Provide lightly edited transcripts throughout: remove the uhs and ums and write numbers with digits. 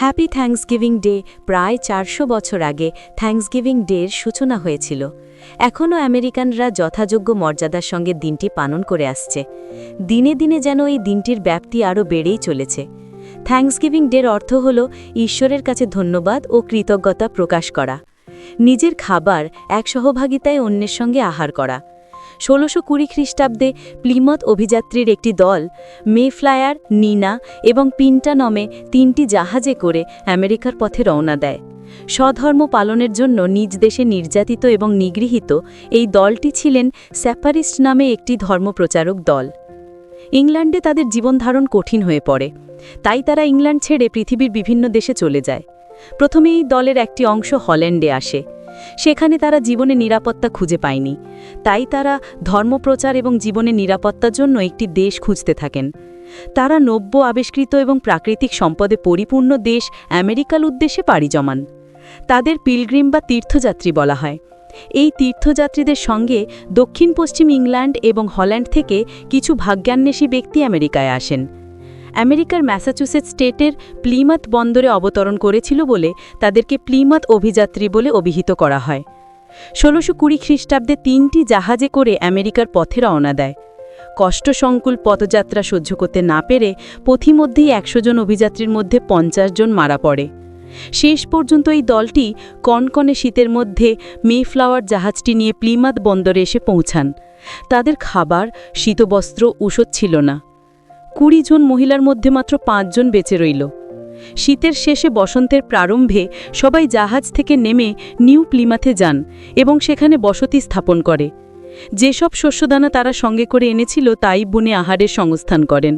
Happy Thanksgiving day প্রায় 400 বছর আগে থ্যাঙ্কসগিভিং ডের সূচনা হয়েছিল। এখনও আমেরিকানরা যথাযোগ্য মর্যাদার সঙ্গে দিনটি পালন করে আসছে। দিনে দিনে যেন এই দিনটির ব্যাপ্তি আরও বেড়েই চলেছে। থ্যাঙ্কসগিভিং ডের অর্থ হল ঈশ্বরের কাছে ধন্যবাদ ও কৃতজ্ঞতা প্রকাশ করা। নিজের খাবার এক সহভাগিতায় অন্যের সঙ্গে আহার করা। 1620 খ্রিস্টাব্দে প্লিমথ অভিযাত্রীর একটি দল মেফ্লায়ার, নিনা এবং পিন্টা নামে 3টি জাহাজে করে আমেরিকার পথে রওনা দেয়। স্বধর্ম পালনের জন্য নিজ দেশে নির্যাতিত এবং নিগৃহীত এই দলটি ছিলেন স্যাপারিস্ট নামে একটি ধর্মপ্রচারক দল। ইংল্যান্ডে তাদের জীবনধারণ কঠিন হয়ে পড়ে, তাই তারা ইংল্যান্ড ছেড়ে পৃথিবীর বিভিন্ন দেশে চলে যায়। প্রথমে এই দলের একটি অংশ হল্যান্ডে আসে। সেখানে তারা জীবনে নিরাপত্তা খুঁজে পায়নি, তাই তারা ধর্মপ্রচার এবং জীবনে নিরাপত্তার জন্য একটি দেশ খুঁজতে থাকেন। তারা নব্য আবিষ্কৃত এবং প্রাকৃতিক সম্পদে পরিপূর্ণ দেশ আমেরিকার উদ্দেশ্যে পাড়ি জমান। তাদের পিলগ্রিম বা তীর্থযাত্রী বলা হয়। এই তীর্থযাত্রীদের সঙ্গে দক্ষিণ পশ্চিম ইংল্যান্ড এবং হল্যান্ড থেকে কিছু ভাগ্যান্বেষী ব্যক্তি আমেরিকায় আসেন। আমেরিকার ম্যাসাচুসেটস স্টেটের প্লিমথ বন্দরে অবতরণ করেছিল বলে তাদেরকে প্লিমথ অভিযাত্রী বলে অভিহিত করা হয়। 1620 খ্রিস্টাব্দে 3টি জাহাজে করে আমেরিকার পথে রওনা দেয়। কষ্টসংকুল পথযাত্রা সহ্য করতে না পেরে পথিমধ্যেই 100 জন অভিযাত্রীর মধ্যে 50 জন মারা পড়ে। শেষ পর্যন্ত এই দলটি কনকনে শীতের মধ্যে মেফ্লাওয়ার জাহাজটি নিয়ে প্লিমথ বন্দরে এসে পৌঁছান। তাদের খাবার, শীতবস্ত্র, ঔষধ ছিল না। 20 জন মহিলার মধ্যে মাত্র 5 জন বেঁচে রইল। শীতের শেষে বসন্তের প্রারম্ভে সবাই জাহাজ থেকে নেমে নিউ প্লিমাথে যান এবং সেখানে বসতি স্থাপন করে। যেসব শস্যদানা তারা সঙ্গে করে এনেছিল তাই বুনে আহারের সংস্থান করেন।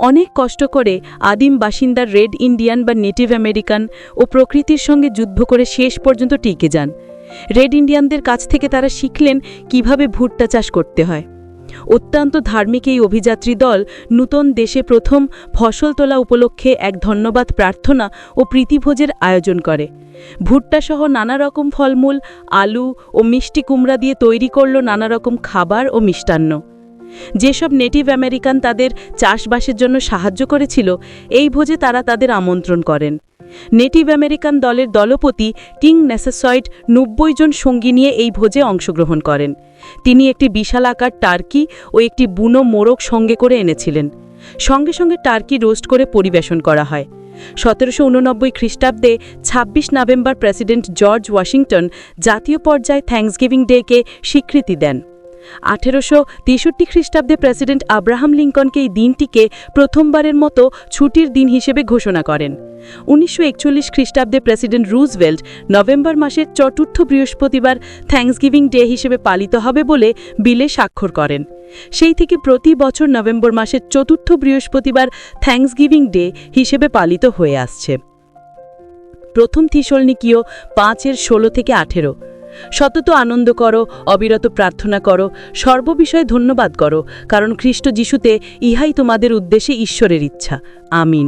অনেক কষ্ট করে আদিম বাসিন্দার রেড ইন্ডিয়ান বা নেটিভ আমেরিকান ও প্রকৃতির সঙ্গে যুদ্ধ করে শেষ পর্যন্ত টিকে যান। রেড ইন্ডিয়ানদের কাছ থেকে তারা শিখলেন কিভাবে ভুট্টা চাষ করতে হয়। অত্যন্ত ধার্মিক এই অভিযাত্রী দল নূতন দেশে প্রথম ফসল তোলা উপলক্ষে এক ধন্যবাদ প্রার্থনা ও প্রীতিভোজের আয়োজন করে। ভুট্টাসহ নানা রকম ফলমূল, আলু ও মিষ্টি কুমড়া দিয়ে তৈরি করল নানা রকম খাবার ও মিষ্টান্ন। যেসব নেটিভ আমেরিকান তাদের চাষবাসের জন্য সাহায্য করেছিল, এই ভোজে তারা তাদের আমন্ত্রণ করেন। নেটিভ আমেরিকান দলের দলপতি কিং নেসেসয়েড 90 জন সঙ্গী নিয়ে এই ভোজে অংশগ্রহণ করেন। তিনি একটি বিশাল আকার টার্কি ও একটি বুনো মোরগ সঙ্গে করে এনেছিলেন। সঙ্গে সঙ্গে টার্কি রোস্ট করে পরিবেশন করা হয়। 1789 খ্রিস্টাব্দে 26 নভেম্বর প্রেসিডেন্ট জর্জ ওয়াশিংটন জাতীয় পর্যায়ে থ্যাঙ্কসগিভিং ডেকে স্বীকৃতি দেন। 1863 খ্রিস্টাব্দে প্রেসিডেন্ট আব্রাহাম লিঙ্কনকে এই দিনটিকে প্রথমবারের মতো ছুটির দিন হিসেবে ঘোষণা করেন। 1941 খ্রিস্টাব্দে প্রেসিডেন্ট রুজভেল্ট নভেম্বর মাসের 4র্থ বৃহস্পতিবার থ্যাঙ্কসগিভিং ডে হিসেবে পালিত হবে বলে বিলে স্বাক্ষর করেন। সেই থেকে প্রতি বছর নভেম্বর মাসের 4র্থ বৃহস্পতিবার থ্যাঙ্কসগিভিং ডে হিসেবে পালিত হয়ে আসছে। প্রথম থিসলনিকীয় 5:16 থেকে 18। সতত আনন্দ করো, অবিরত প্রার্থনা করো, সর্ববিষয়ে ধন্যবাদ করো, কারণ খ্রিস্ট যিশুতে ইহাই তোমাদের উদ্দেশ্যে ঈশ্বরের ইচ্ছা। আমিন।